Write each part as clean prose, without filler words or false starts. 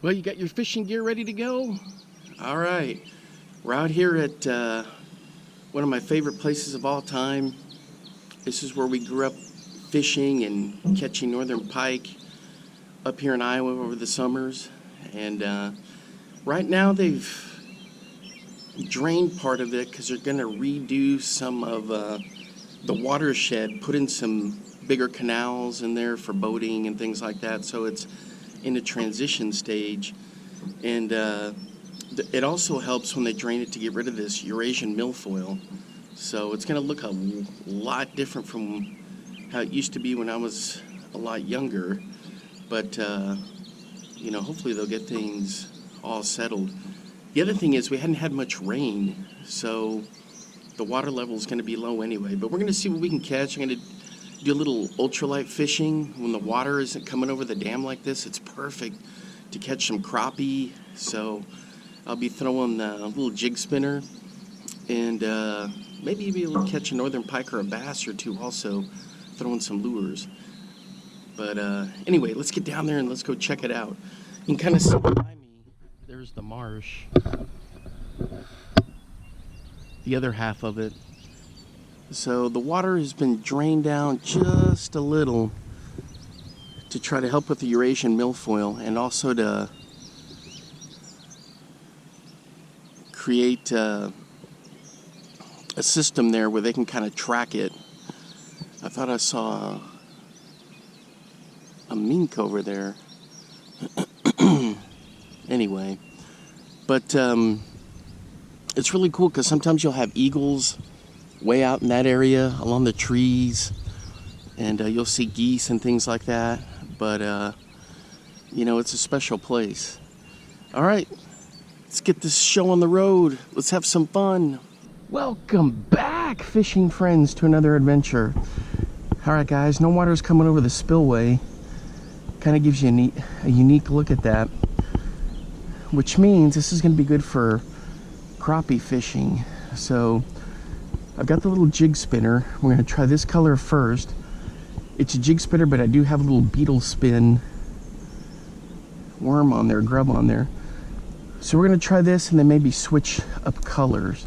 Well, you got your fishing gear ready to go? All right. We're out here at one of my favorite places of all time. This is where we grew up fishing and catching northern pike up here in Iowa over the summers. And right now they've drained part of it because they're going to redo some of the watershed, put in some bigger canals in there for boating and things like that. So it's in a transition stage, and it also helps when they drain it to get rid of this Eurasian milfoil. So it's going to look a lot different from how it used to be when I was a lot younger, but you know, hopefully they'll get things all settled. The other thing is we hadn't had much rain, so the water level is going to be low anyway, but we're going to see what we can catch. I'm going to do a little ultralight fishing when the water isn't coming over the dam like this. It's perfect to catch some crappie. So I'll be throwing a little jig spinner, and maybe be able to catch a northern pike or a bass or two also, throwing some lures. But anyway, let's get down there and let's go check it out. You can kind of see behind me, there's the marsh, the other half of it. So the water has been drained down just a little to try to help with the Eurasian milfoil, and also to create a system there where they can kind of track it. I thought I saw a mink over there. Anyway, but it's really cool because sometimes you'll have eagles way out in that area along the trees, and you'll see geese and things like that. But you know, it's a special place. All right, let's get this show on the road. Let's have some fun. Welcome back, fishing friends, to another adventure. All right, guys, no water's coming over the spillway. Kind of gives you a unique look at that, which means this is going to be good for crappie fishing. So I've got the little jig spinner. We're going to try this color first. It's a jig spinner, but I do have a little beetle spin worm on there, grub on there. So we're going to try this and then maybe switch up colors.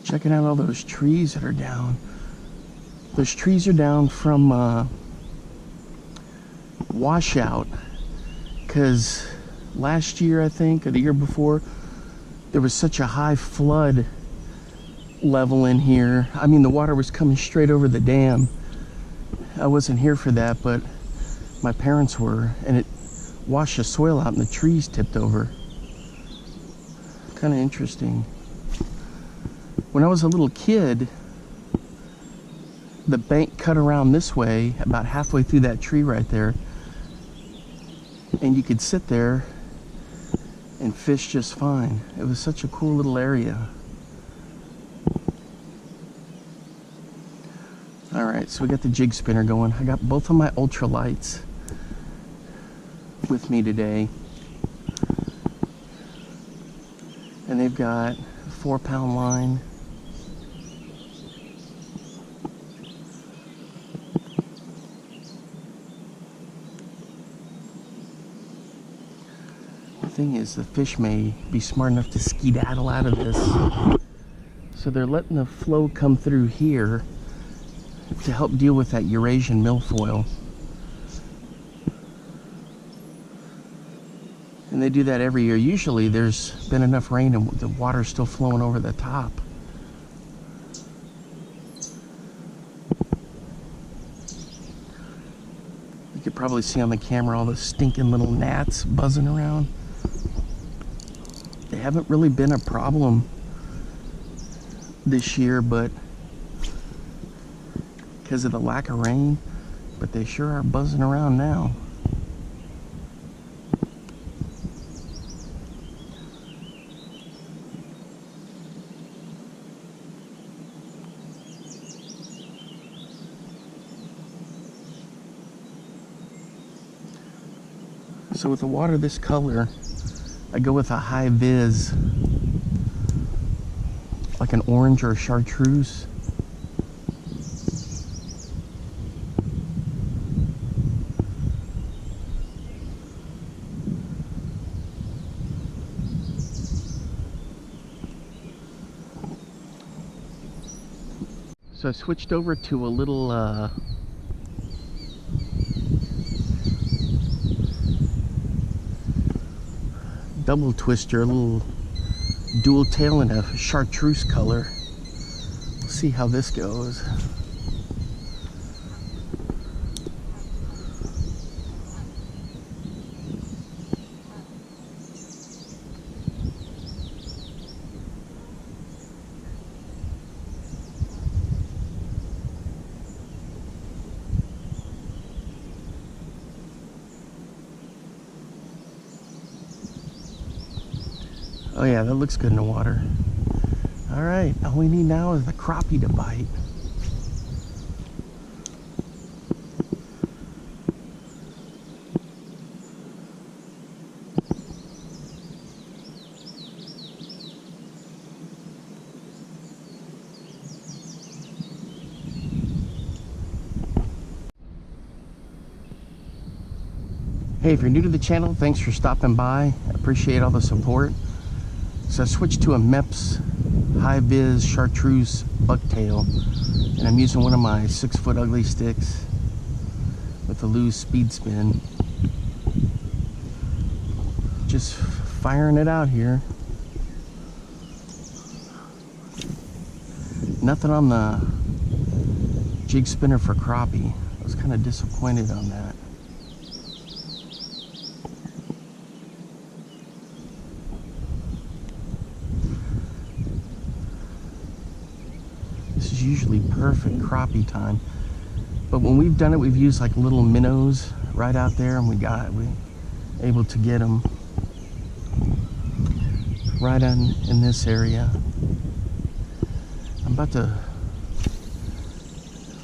Checking out all those trees that are down. Those trees are down from washout, because last year, I think, or the year before, there was such a high flood level in here. I mean, the water was coming straight over the dam. I wasn't here for that, but my parents were, and it washed the soil out and the trees tipped over. Kind of interesting. When I was a little kid, the bank cut around this way, about halfway through that tree right there, and you could sit there and fish just fine. It was such a cool little area. All right, so we got the jig spinner going. I got both of my ultralights with me today, and they've got a 4-pound line. Thing is, the fish may be smart enough to skedaddle out of this, so they're letting the flow come through here to help deal with that Eurasian milfoil. And they do that every year. Usually there's been enough rain and the water's still flowing over the top. You could probably see on the camera all the stinking little gnats buzzing around. They haven't really been a problem this year, but because of the lack of rain, but they sure are buzzing around now. So with the water this color, I go with a high vis, like like an orange or a chartreuse. So I switched over to a little double twister, a little dual tail in a chartreuse color. We'll see how this goes. Oh yeah, that looks good in the water. All right, all we need now is the crappie to bite. Hey, if you're new to the channel, thanks for stopping by. I appreciate all the support. So I switched to a Mepps High Vis Chartreuse Bucktail, and I'm using one of my 6-foot ugly sticks with a loose speed spin. Just firing it out here. Nothing on the jig spinner for crappie. I was kind of disappointed on that. This is usually perfect crappie time, but when we've done it, we've used like little minnows right out there, and we're able to get them right in this area. I'm about to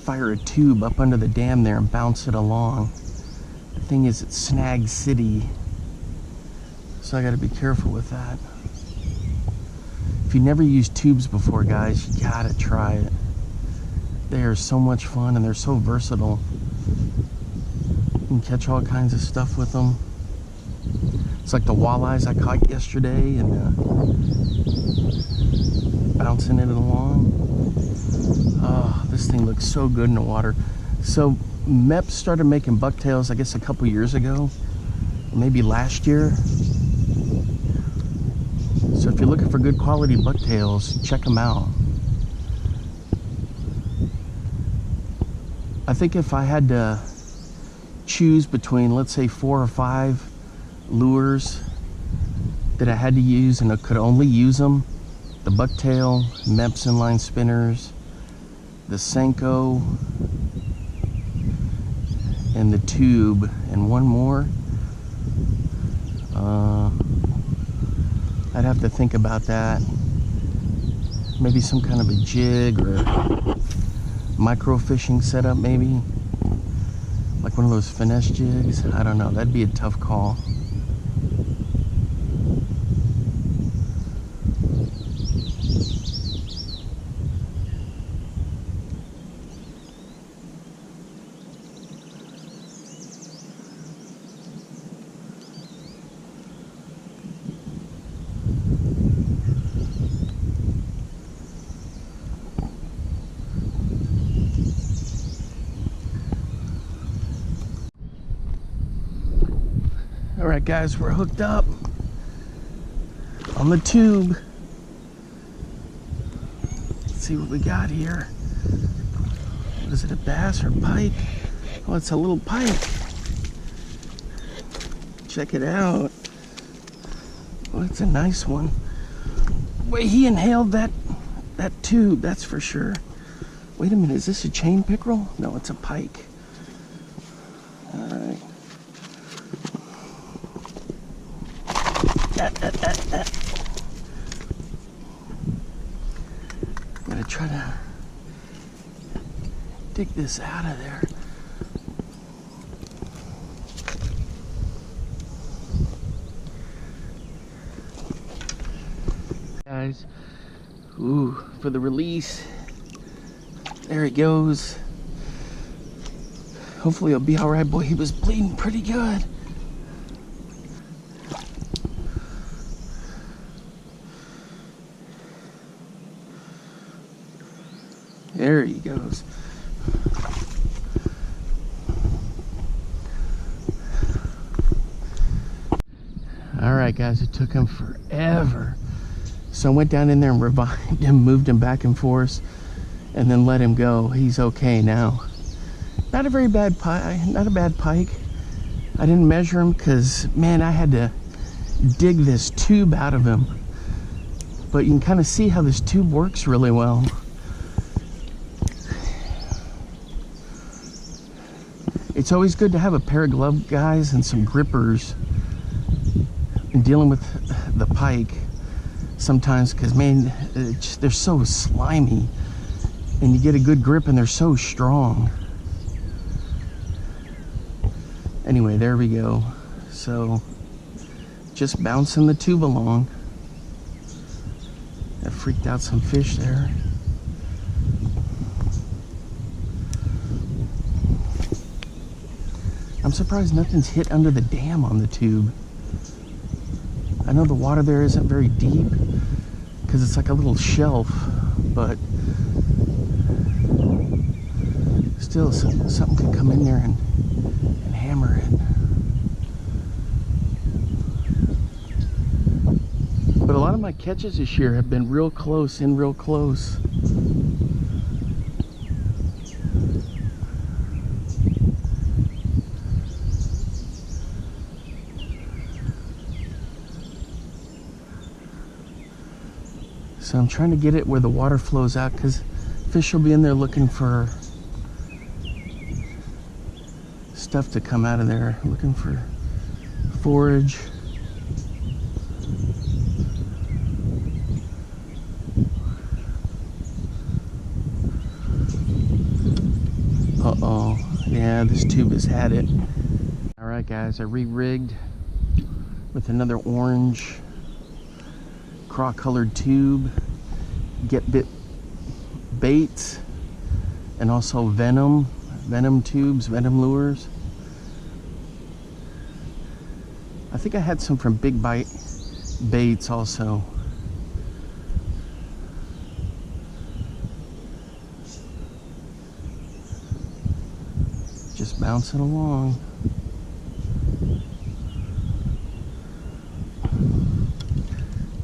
fire a tube up under the dam there and bounce it along. The thing is, it's Snag City, so I got to be careful with that. If you never used tubes before, guys, you gotta try it. They are so much fun, and they're so versatile. You can catch all kinds of stuff with them. It's like the walleyes I caught yesterday, and bouncing it along. Oh, this thing looks so good in the water. So Mepps started making bucktails, I guess, a couple years ago, maybe last year. So if you're looking for good quality bucktails, check them out. I think if I had to choose between, let's say, 4 or 5 lures that I had to use and I could only use them, the bucktail, Mepps inline spinners, the Senko, and the tube, and one more, I'd have to think about that. Maybe some kind of a jig or micro fishing setup, maybe. Like one of those finesse jigs. I don't know, that'd be a tough call. Alright guys, we're hooked up on the tube. Let's see what we got here. What is it, a bass or pike? Oh, it's a little pike. Check it out. Oh, it's a nice one. Wait, he inhaled that tube, that's for sure. Wait a minute, is this a chain pickerel? No, it's a pike. Alright. I'm gonna try to dig this out of there. Guys, Ooh, for the release. There he goes. Hopefully he'll be all right. Boy, he was bleeding pretty good. There he goes. All right, guys, it took him forever. So I went down in there and revived him, moved him back and forth, and then let him go. He's okay now. Not a very bad pike, not a bad pike. I didn't measure him because, man, I had to dig this tube out of him. But you can kind of see how this tube works really well. It's always good to have a pair of gloves, guys, and some grippers in dealing with the pike sometimes, because, man, they're so slimy, and you get a good grip and they're so strong. Anyway, there we go. So just bouncing the tube along. That freaked out some fish there. I'm surprised nothing's hit under the dam on the tube. I know the water there isn't very deep because it's like a little shelf, but still something could come in there and hammer it. But a lot of my catches this year have been real close, real close. So I'm trying to get it where the water flows out, because fish will be in there looking for stuff to come out of there, looking for forage. Uh-oh. Yeah, this tube has had it. All right, guys, I re-rigged with another orange Craw colored tube, get bit baits, and also venom tubes, venom lures. I think I had some from Big Bite Baits also. Just bouncing along.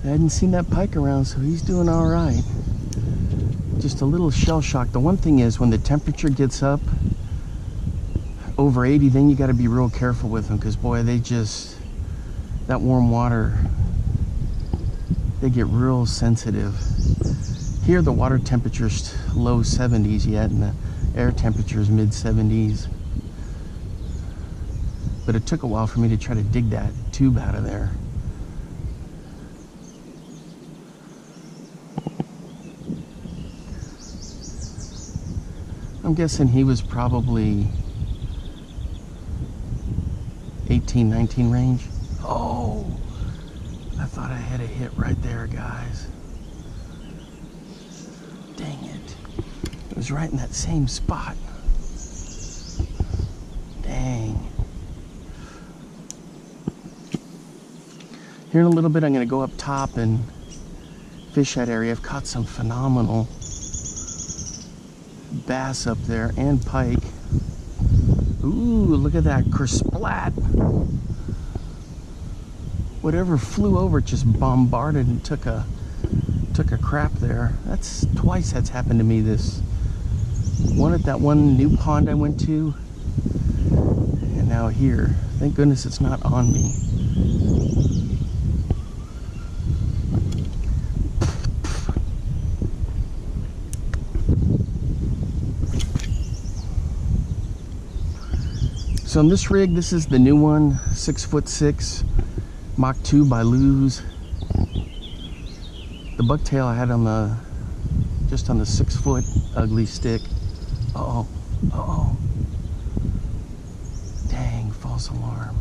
I hadn't seen that pike around, so he's doing all right. Just a little shell shock. The one thing is, when the temperature gets up over 80, then you got to be real careful with them, because boy, that warm water, they get real sensitive. Here the water temperature's low 70s yet, and the air temperature is mid 70s. But it took a while for me to try to dig that tube out of there. I'm guessing he was probably 18, 19 range. Oh, I thought I had a hit right there, guys. Dang it. It was right in that same spot. Dang. Here in a little bit, I'm going to go up top and fish that area. I've caught some phenomenal bass up there and pike. Ooh, look at that kersplat. Whatever flew over it just bombarded and took a crap there. That's twice that's happened to me. This one at that one new pond I went to, and now here. Thank goodness it's not on me. So on this rig, this is the new one, 6'6", Mach 2 by Luz. The bucktail I had on just on the 6-foot ugly stick. Uh-oh, uh-oh. Dang, false alarm.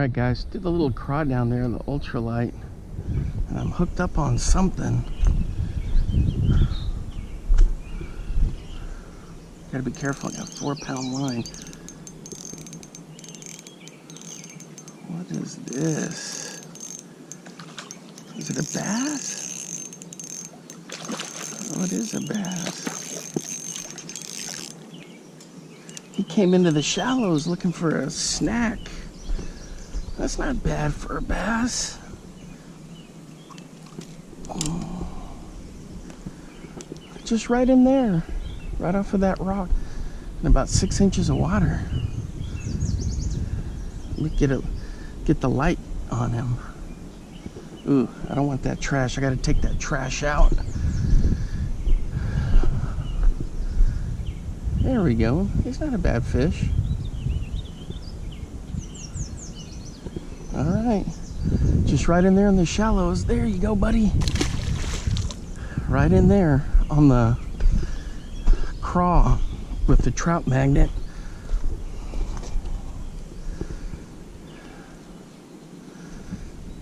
Alright guys, did a little craw down there in the ultralight, and I'm hooked up on something. Gotta be careful, I got a 4-pound line. What is this? Is it a bass? Oh, it is a bass. He came into the shallows looking for a snack. That's not bad for a bass. Oh. Just right in there, right off of that rock, and about 6 inches of water. Let me get the light on him. Ooh, I don't want that trash. I gotta take that trash out. There we go. He's not a bad fish. All right, just right in there in the shallows. There you go, buddy. Right in there on the craw with the trout magnet.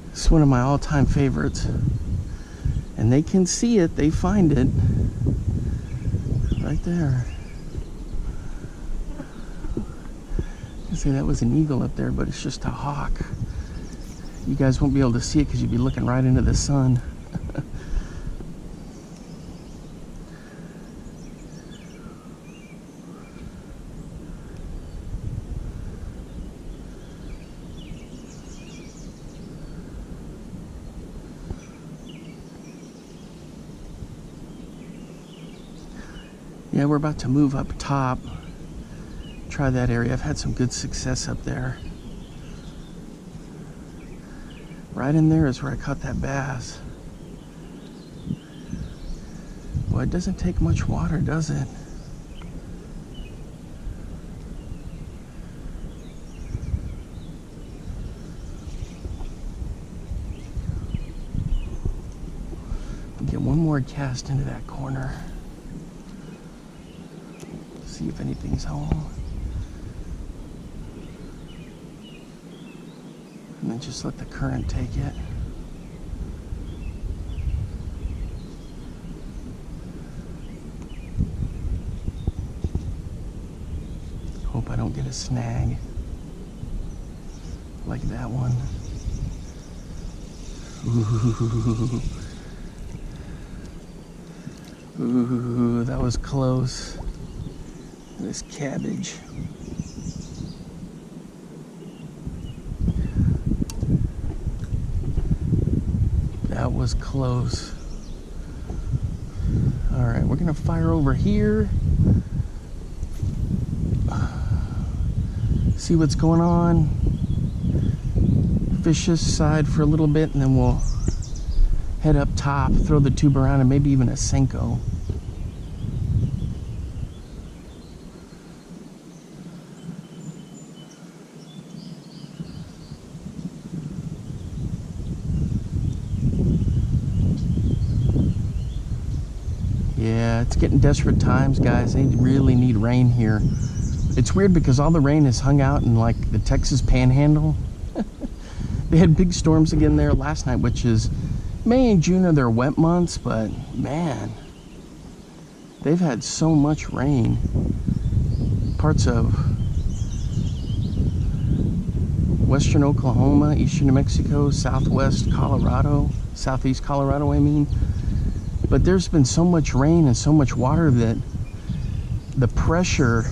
It's one of my all-time favorites. And they can see it, they find it. Right there. I say that was an eagle up there, but it's just a hawk. You guys won't be able to see it because you'd be looking right into the sun. Yeah, we're about to move up top. Try that area. I've had some good success up there. Right in there is where I caught that bass. Well, it doesn't take much water, does it? Get one more cast into that corner. See if anything's home. And then just let the current take it. Hope I don't get a snag like that one. Ooh. Ooh, that was close. This cabbage. That was close. All right, we're gonna fire over here. See what's going on. Fish this side for a little bit, and then we'll head up top, throw the tube around, and maybe even a Senko. Yeah, it's getting desperate times, guys. They really need rain here. It's weird because all the rain is hung out in like the Texas Panhandle. They had big storms again there last night, which is May and June are their wet months, but man, they've had so much rain. Parts of western Oklahoma, eastern New Mexico, southwest Colorado, southeast Colorado, I mean. But there's been so much rain and so much water that the pressure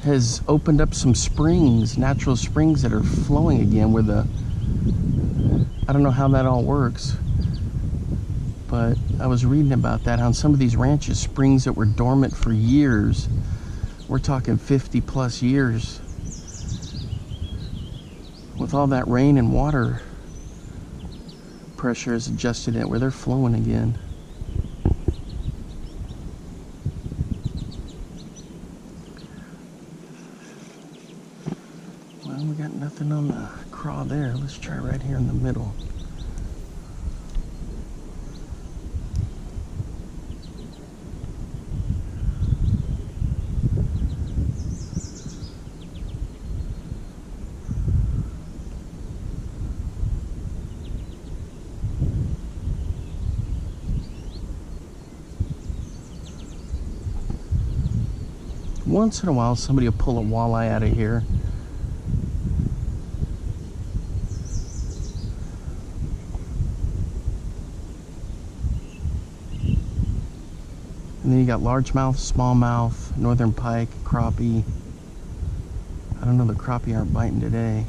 has opened up some springs, natural springs that are flowing again where I don't know how that all works. But I was reading about that on some of these ranches, springs that were dormant for years. We're talking 50 plus years. With all that rain and water, pressure has adjusted it where they're flowing again. Well, we got nothing on the craw there. Let's try right here in the middle. once in a while somebody will pull a walleye out of here. And then you got largemouth, smallmouth, northern pike, crappie. I don't know, the crappie aren't biting today.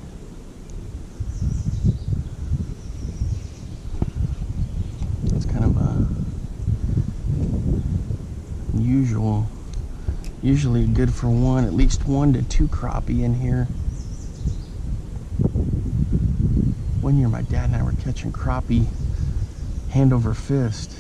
It's kind of unusual. Usually good for at least 1 to 2 crappie in here. One year my dad and I were catching crappie hand over fist.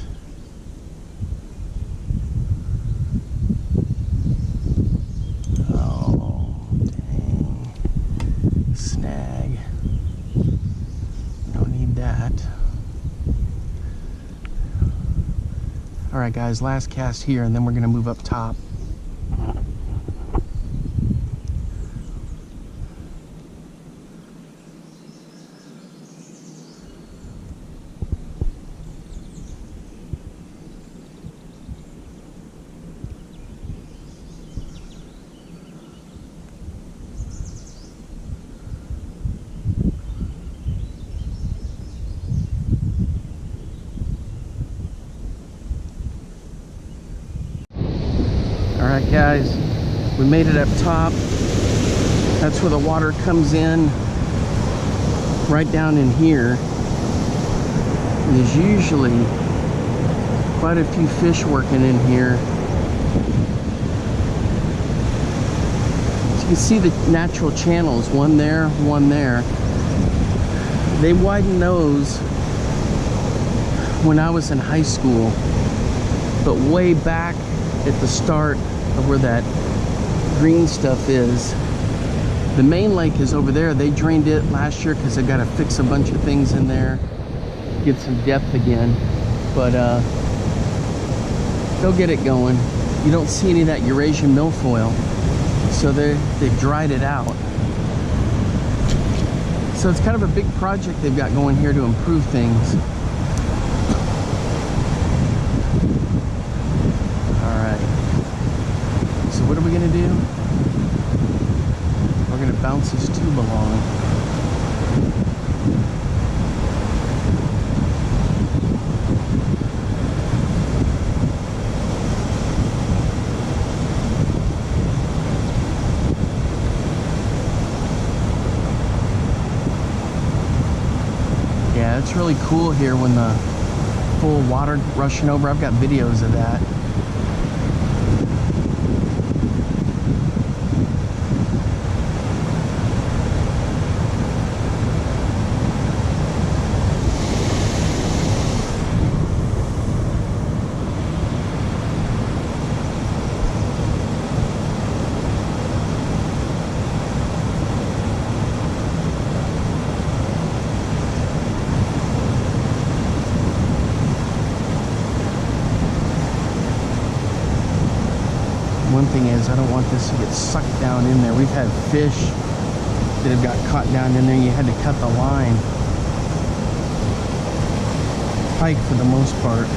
Alright guys, last cast here and then we're going to move up top. Alright guys, we made it up top. That's where the water comes in, right down in here. And there's usually quite a few fish working in here. So you can see the natural channels, one there, one there. They widened those when I was in high school, but way back at the start of where that green stuff is. The main lake is over there. They drained it last year because they got to fix a bunch of things in there, get some depth again. But they'll get it going. You don't see any of that Eurasian milfoil, so they've dried it out. So it's kind of a big project they've got going here to improve things. What are we going to do? We're going to bounce this tube along. Yeah, it's really cool here when the full water rushing over. I've got videos of that. One thing is, I don't want this to get sucked down in there. We've had fish that have got caught down in there. You had to cut the line. Pike for the most part.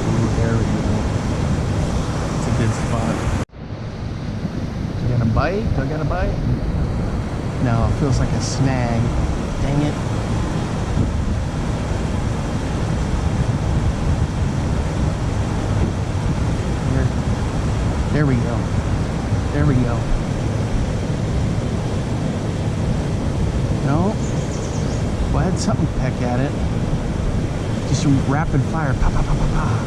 Ooh, there we go. It's a good spot. Bite? Do I got a bite? No, it feels like a snag. Dang it. There we go. There we go. No. Well, I had something peck at it. Just some rapid fire. Pa pa pa pa pa.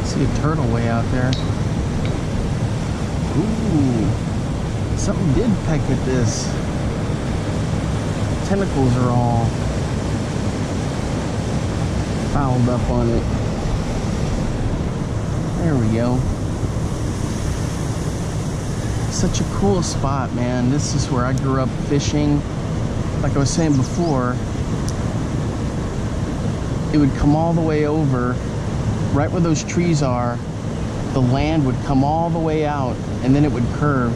See a turtle way out there. Ooh, Something did peck at this. Tentacles are all fouled up on it. There we go. Such a cool spot, man. This is where I grew up fishing. Like I was saying before, it would come all the way over, right where those trees are. The land would come all the way out, and then it would curve.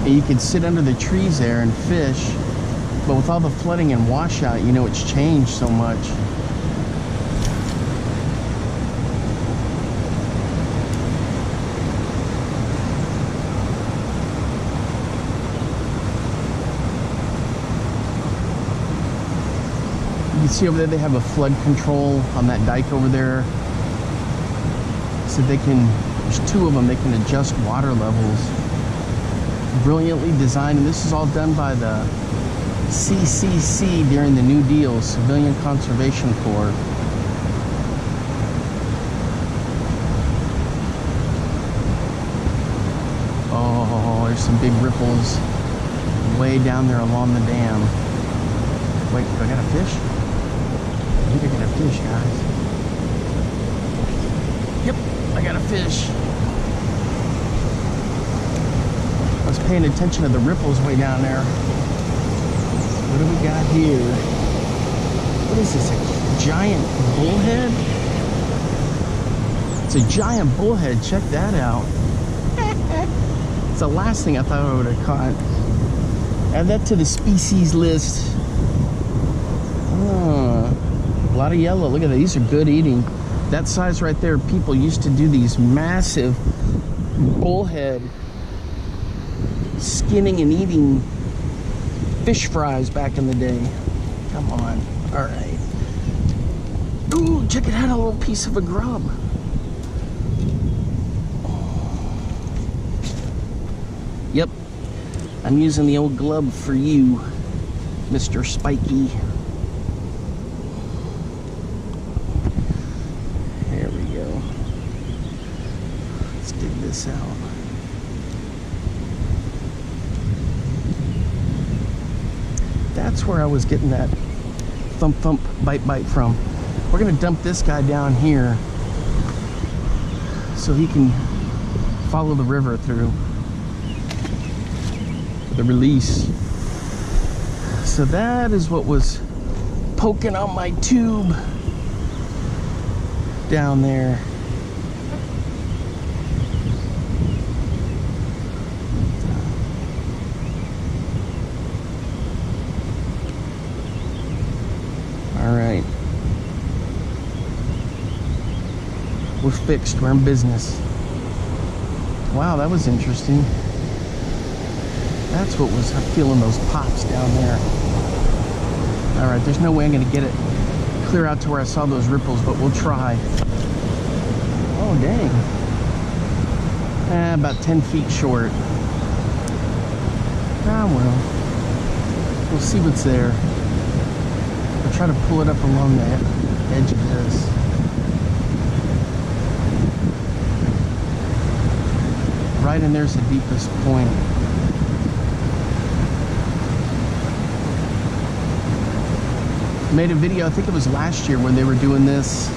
And you could sit under the trees there and fish. But with all the flooding and washout, you know, it's changed so much. You can see over there they have a flood control on that dike over there. So they can, there's two of them, they can adjust water levels. Brilliantly designed, and this is all done by the CCC during the New Deal, Civilian Conservation Corps. Oh, there's some big ripples way down there along the dam. Wait, do I got a fish? I think I got a fish, guys. Yep, I got a fish. I was paying attention to the ripples way down there. What do we got here? What is this, a giant bullhead? It's a giant bullhead, check that out. It's the last thing I thought I would have caught. Add that to the species list. A lot of yellow, look at that, these are good eating. That size right there, people used to do these massive bullhead skinning and eating fish fries back in the day. Come on. All right. Ooh, check it out, a little piece of a grub. Yep. I'm using the old glove for you, Mr. Spiky. There we go. Let's dig this out. That's where I was getting that thump thump bite bite from. We're gonna dump this guy down here so he can follow the river through the release. So that is what was poking on my tube down there. All right, we're fixed, we're in business. Wow, that was interesting. That's what was feeling those pops down there. All right, there's no way I'm gonna get it clear out to where I saw those ripples, but we'll try. Oh, dang. About 10 feet short. Ah, well, we'll see what's there. I'll try to pull it up along the edge of this. Right in there's the deepest point. Made a video, I think it was last year when they were doing this.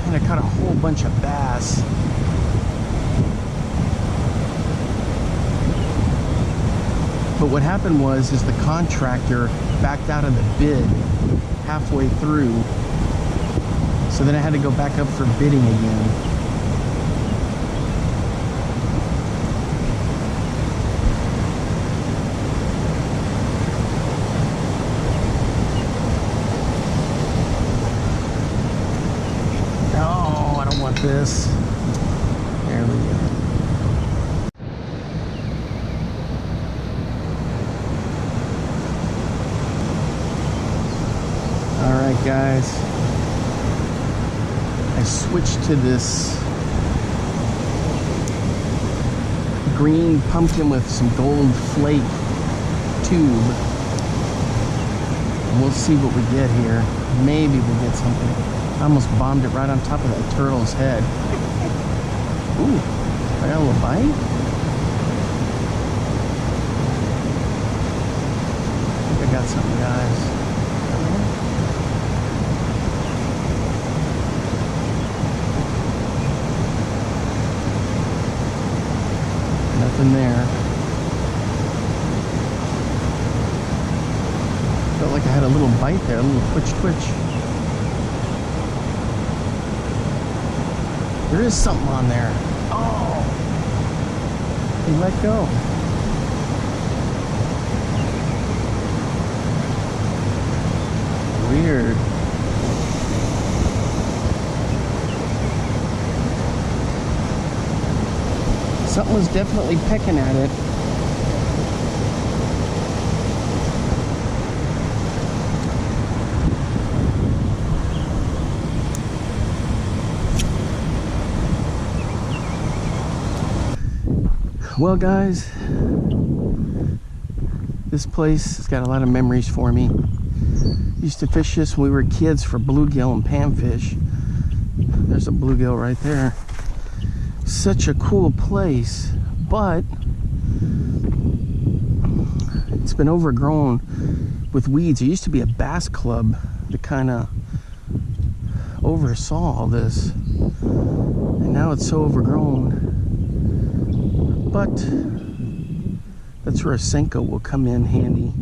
And I caught a whole bunch of bass. But what happened was the contractor backed out of the bid halfway through. So then I had to go back up for bidding again. No, I don't want this. There we go. Alright guys, I switched to this green pumpkin with some gold flake tube. And we'll see what we get here. Maybe we'll get something. I almost bombed it right on top of that turtle's head. Ooh, I got a little bite. something there. Felt like I had a little bite there, a little twitch. There is something on there. Oh! He let go. Weird. Something was definitely pecking at it. Well, guys, this place has got a lot of memories for me. Used to fish this when we were kids for bluegill and panfish. There's a bluegill right there. Such a cool place, but it's been overgrown with weeds. There used to be a bass club that kind of oversaw all this, and now it's so overgrown. But that's where a Senko will come in handy.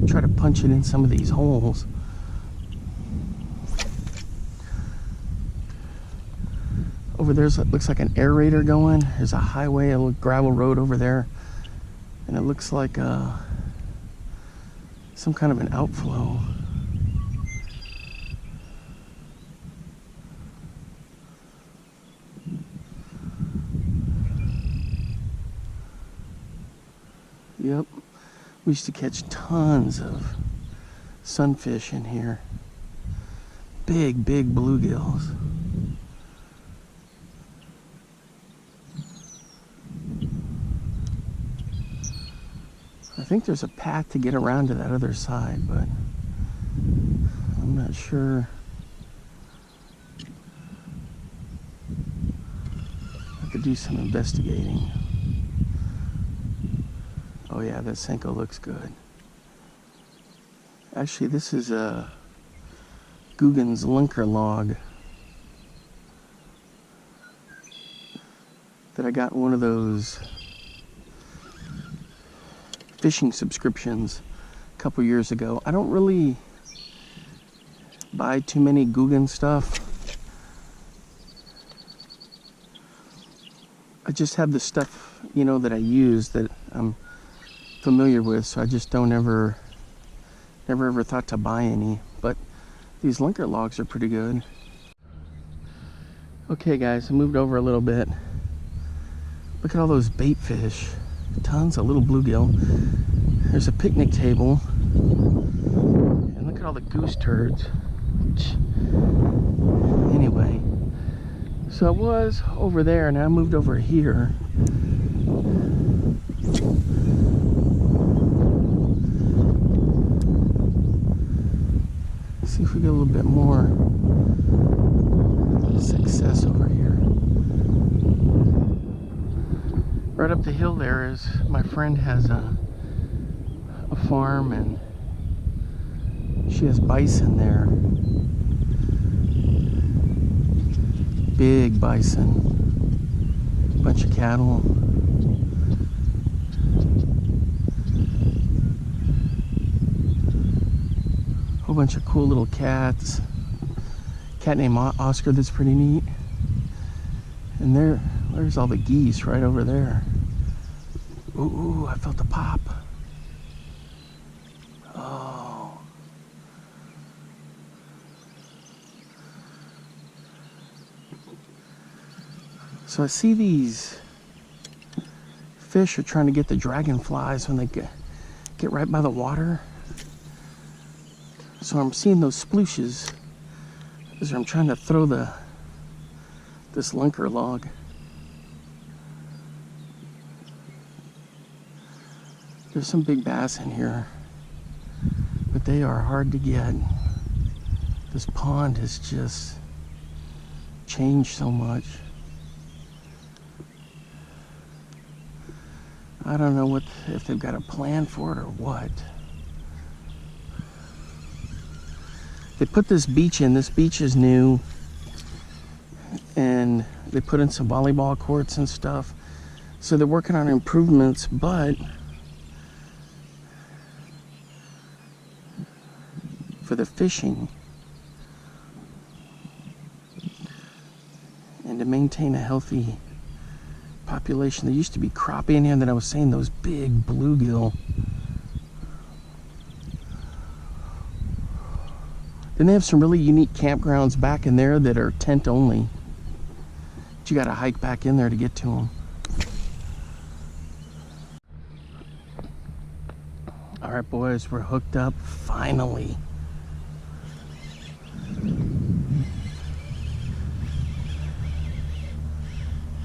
Try to punch it in some of these holes. Over there's it looks like an aerator going. There's a highway, a little gravel road over there, and it looks like some kind of an outflow. Yep, we used to catch tons of sunfish in here. Big bluegills. I think there's a path to get around to that other side, but I'm not sure. I have to do some investigating. Oh yeah, that Senko looks good. Actually, this is a Guggen's Lunker log that I got in one of those fishing subscriptions a couple years ago. I don't really buy too many Guggen stuff. I just have the stuff, you know, that I use that I'm familiar with, so I just don't never ever thought to buy any. But these Lunker logs are pretty good. Okay guys, I moved over a little bit. Look at all those bait fish. Tons of little bluegill. There's a picnic table. And look at all the goose turds. Anyway, so I was over there, and I moved over here. Let's see if we get a little bit more success over here. Right up the hill there is, my friend has a farm, and she has bison there. Big bison. Bunch of cattle. Whole bunch of cool little cats. Cat named Oscar that's pretty neat. And there's all the geese right over there. Ooh, I felt the pop. Oh. So I see these fish are trying to get the dragonflies when they get right by the water. So I'm seeing those splooshes as I'm trying to throw this Lunker log. There's some big bass in here, but they are hard to get. This pond has just changed so much. I don't know if they've got a plan for it or what. They put this beach in. This beach is new, and they put in some volleyball courts and stuff. So they're working on improvements, but for the fishing and to maintain a healthy population. There used to be crappie in here, and then I was saying those big bluegill. Then they have some really unique campgrounds back in there that are tent only. But you gotta hike back in there to get to them. All right, boys, we're hooked up finally.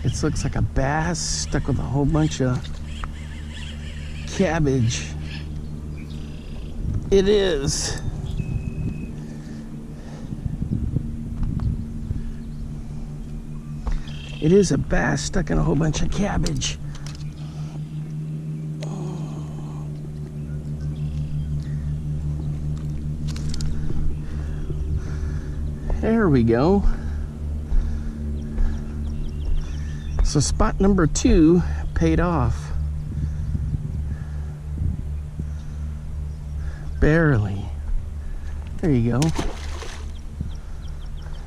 It looks like a bass stuck with a whole bunch of cabbage. It is. It is a bass stuck in a whole bunch of cabbage. There we go. So spot number 2 paid off. Barely. There you go.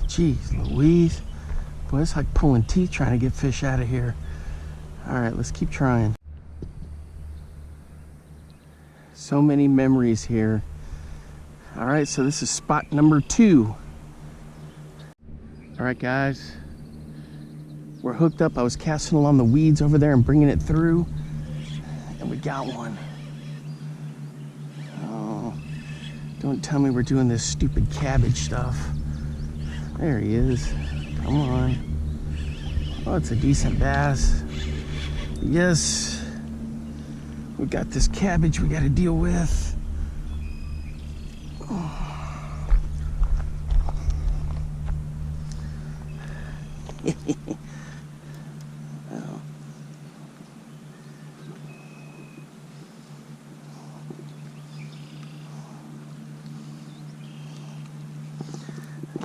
Jeez Louise. Boy, it's like pulling teeth trying to get fish out of here. All right, let's keep trying. So many memories here. All right, so this is spot number 2. All right, guys. We're hooked up. I was casting along the weeds over there and bringing it through, and we got one. Oh, don't tell me we're doing this stupid cabbage stuff. There he is. Come on. Oh, it's a decent bass. Yes, we got this cabbage we got to deal with. Oh.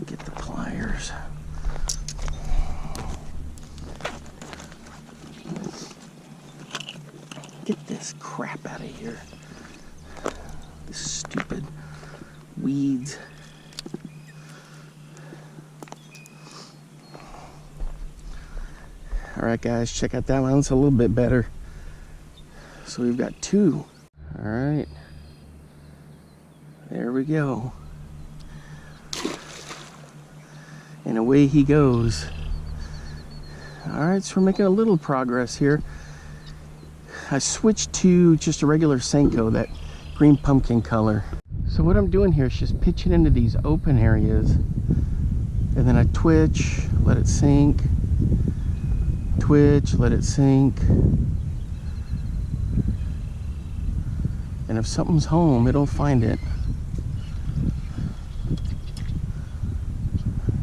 Get the pliers. Get this crap out of here. This stupid weeds. All right, guys, check out that one. It's a little bit better. So we've got 2. All right. There we go. And away he goes. All right, so we're making a little progress here. I switched to just a regular Senko, that green pumpkin color. So what I'm doing here is just pitching into these open areas, and then I twitch, let it sink, twitch, let it sink. And if something's home, it'll find it.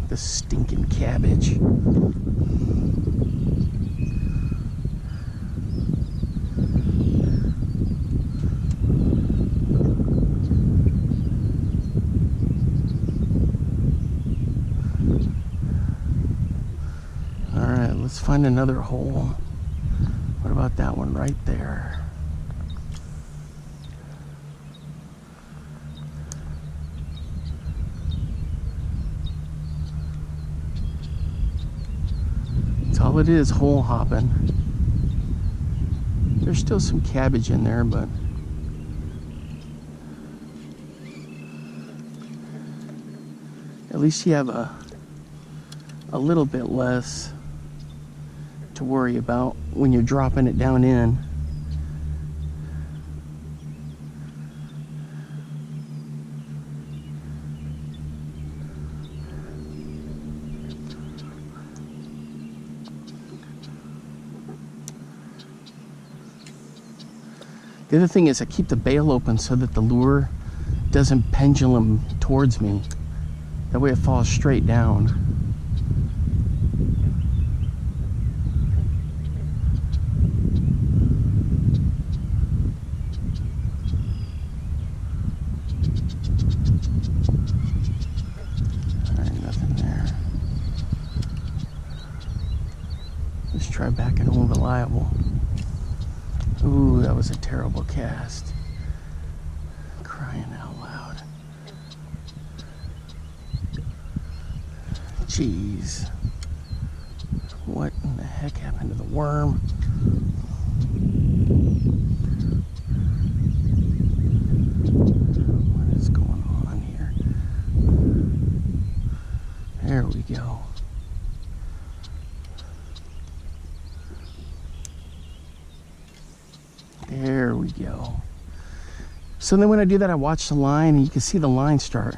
The stinking cabbage. All right, let's find another hole. What about that one right there? All it is, hole hopping. There's still some cabbage in there, but at least you have a little bit less to worry about when you're dropping it down in. The other thing is I keep the bail open so that the lure doesn't pendulum towards me. That way it falls straight down. All right, nothing there. Let's try back an old reliable. Ooh, that was a terrible cast. Crying out loud. Jeez. What in the heck happened to the worm? What is going on here? There we go. There we go. So then when I do that, I watch the line, and you can see the line start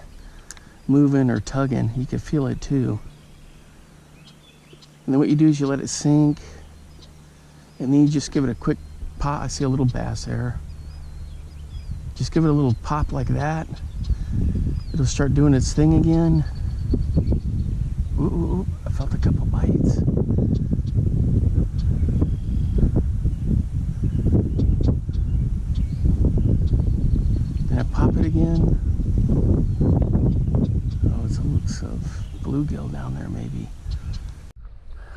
moving or tugging. You can feel it too. And then what you do is you let it sink, and then you just give it a quick pop. I see a little bass there. Just give it a little pop like that. It'll start doing its thing again. Ooh, ooh, ooh, I felt a couple bites. Then I pop it again. Oh, it's a looks of bluegill down there maybe.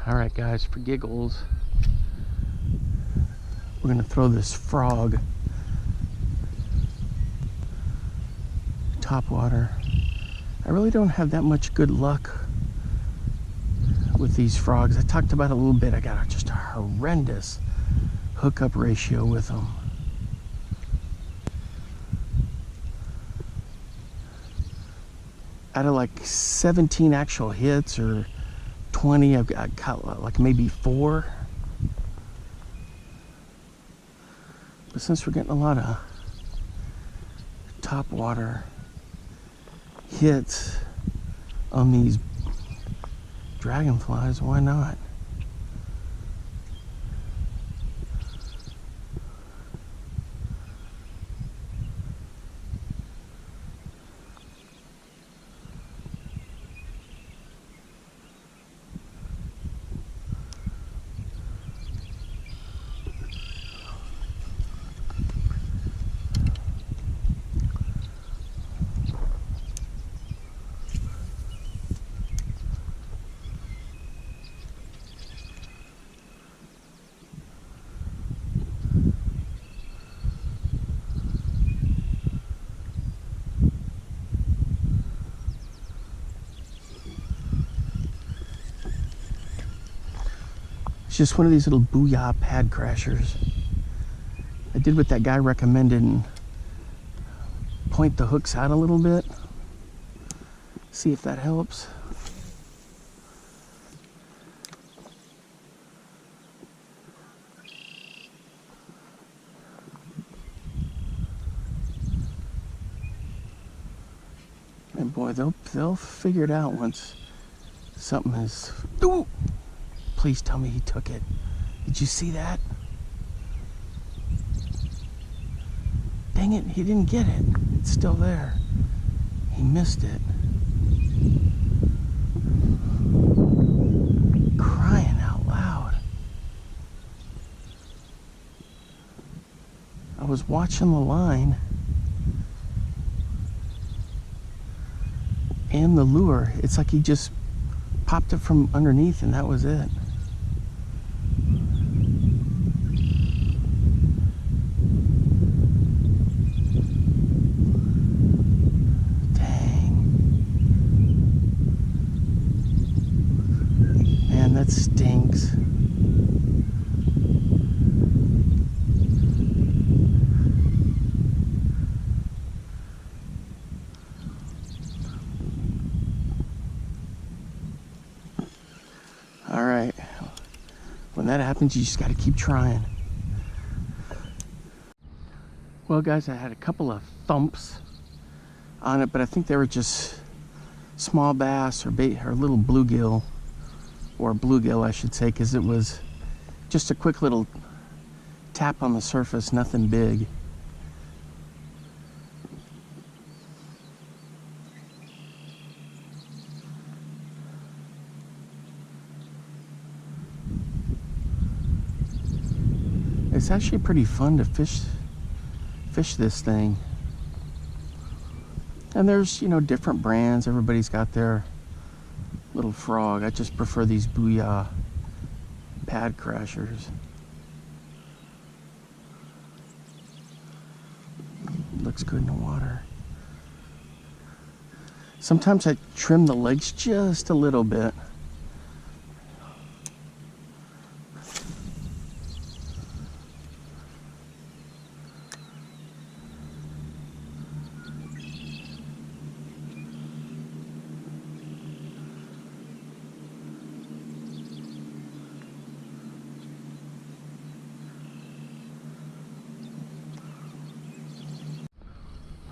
All right, guys, for giggles, we're gonna throw this frog topwater. I really don't have that much good luck with these frogs. I talked about it a little bit. I got just a horrendous hookup ratio with them. Out of like 17 actual hits or 20, I've got like maybe 4. But since we're getting a lot of topwater hits on these dragonflies, why not? Just one of these little booyah pad crashers. I did what that guy recommended and point the hooks out a little bit. See if that helps. And boy, they'll figure it out once something is. Ooh! Please tell me he took it. Did you see that? Dang it, he didn't get it. It's still there. He missed it. Crying out loud. I was watching the line and the lure. It's like he just popped it from underneath and that was it. That stinks. All right. When that happens, you just got to keep trying. Well, guys, I had a couple of thumps on it, but I think they were just small bass or little bluegill. Or bluegill, I should say, because it was just a quick little tap on the surface, nothing big. It's actually pretty fun to fish this thing. And there's, different brands. Everybody's got their little frog. I just prefer these booyah pad crashers. looks good in the water. Sometimes I trim the legs just a little bit.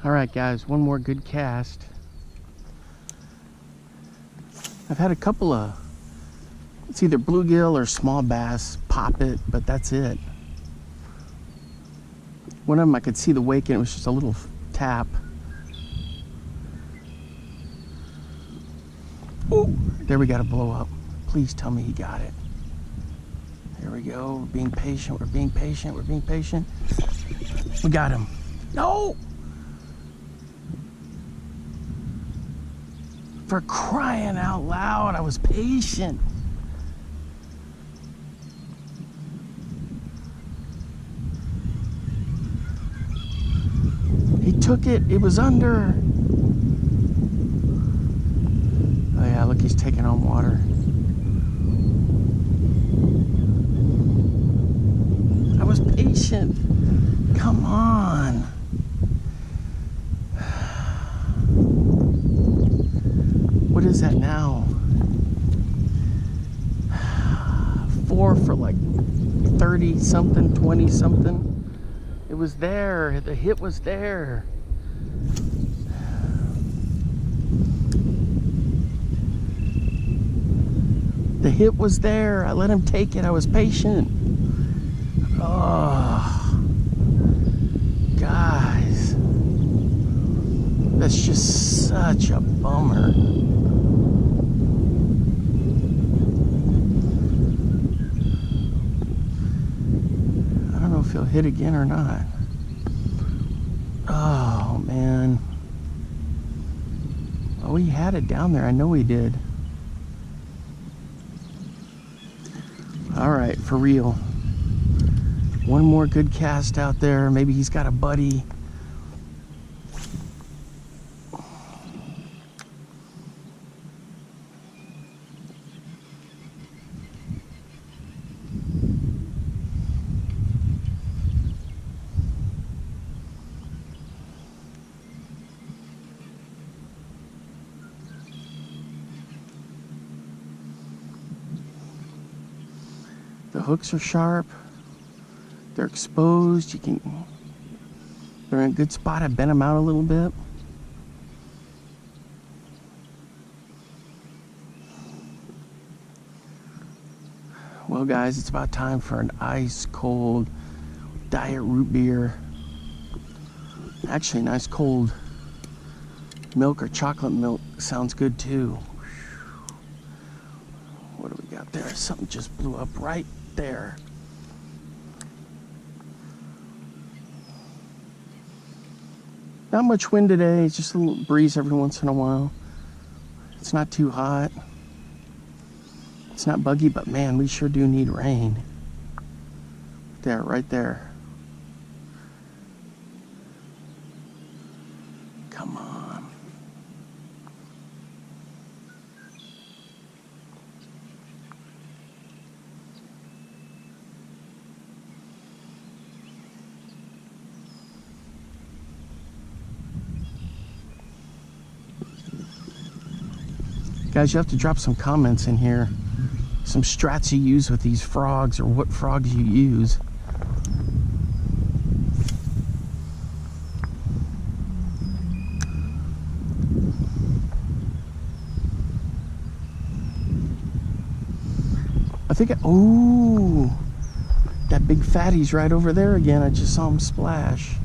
All right, guys, one more good cast. I've had a couple of, it's either bluegill or small bass pop it, but that's it. One of them I could see the wake and it was just a little tap. Ooh, there we got a blow up. Please tell me he got it. There we go. We're being patient. We're being patient. We're being patient. We got him. No! For crying out loud, I was patient. He took it. It was under. Oh yeah, look, he's taking on water. I was patient. Come on. What is that now? 4 for like 30 something, 20 something. It was there. The hit was there. The hit was there. I let him take it. I was patient. Oh, guys, that's just such a bummer. I don't know if he'll hit again or not. Oh, man. Oh, he had it down there. I know he did. All right, for real. One more good cast out there. Maybe he's got a buddy. The hooks are sharp. They're exposed. They're in a good spot. I bent them out a little bit. Well, guys, it's about time for an ice cold diet root beer. Actually, nice cold milk or chocolate milk sounds good too. What do we got there? Something just blew up right there. Not much wind today, it's just a little breeze every once in a while. It's not too hot. It's not buggy, but man, we sure do need rain. There, right there. Come on. Guys, you have to drop some comments in here. Some strats you use with these frogs, or what frogs you use. I think, ooh, that big fatty's right over there again. I just saw him splash.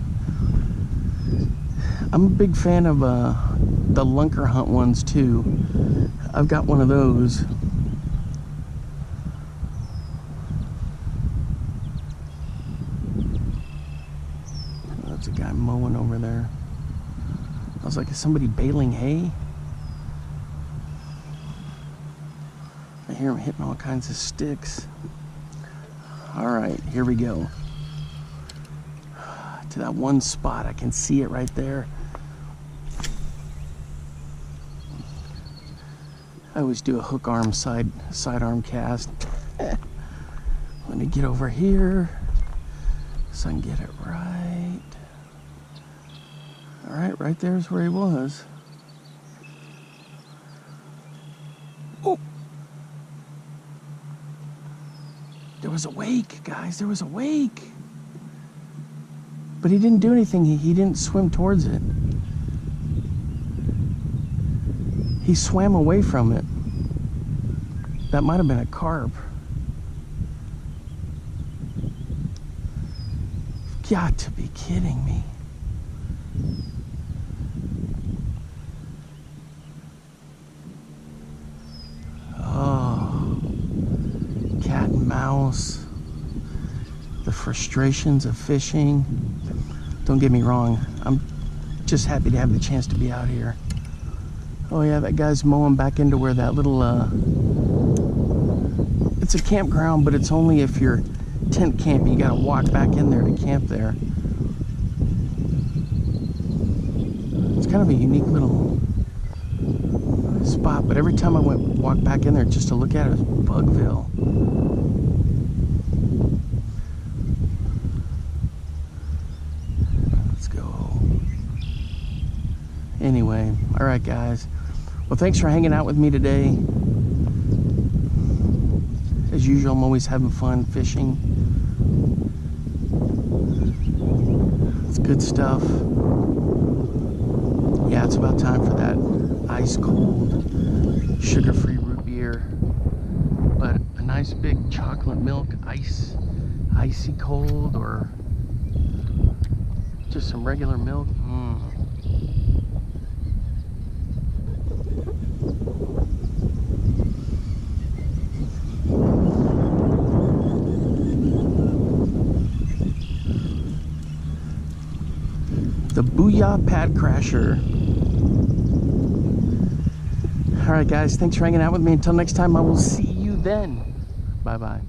I'm a big fan of the lunker hunt ones too. I've got one of those. That's a guy mowing over there. I was like, is somebody baling hay? I hear him hitting all kinds of sticks. All right, here we go. to that one spot. I can see it right there. I always do a hook arm sidearm cast. Let me get over here so I can get it right. All right, right there's where he was. Oh! There was a wake, guys, there was a wake. But he didn't do anything, he didn't swim towards it. He swam away from it. That might have been a carp. You've got to be kidding me. Oh, cat and mouse. The frustrations of fishing. Don't get me wrong, I'm just happy to have the chance to be out here. Oh yeah, that guy's mowing back into where that little, it's a campground, but it's only if you're tent camping. You gotta walk back in there to camp there. It's kind of a unique little spot, but every time I walk back in there just to look at it, it was Bugville. Let's go. Anyway, all right, guys. Well, thanks for hanging out with me today. As usual, I'm always having fun fishing. It's good stuff. Yeah, it's about time for that ice cold, sugar-free root beer. But a nice big chocolate milk icy cold, or just some regular milk. The Booyah Pad Crasher. All right, guys, thanks for hanging out with me. Until next time, I will see you then. Bye-bye.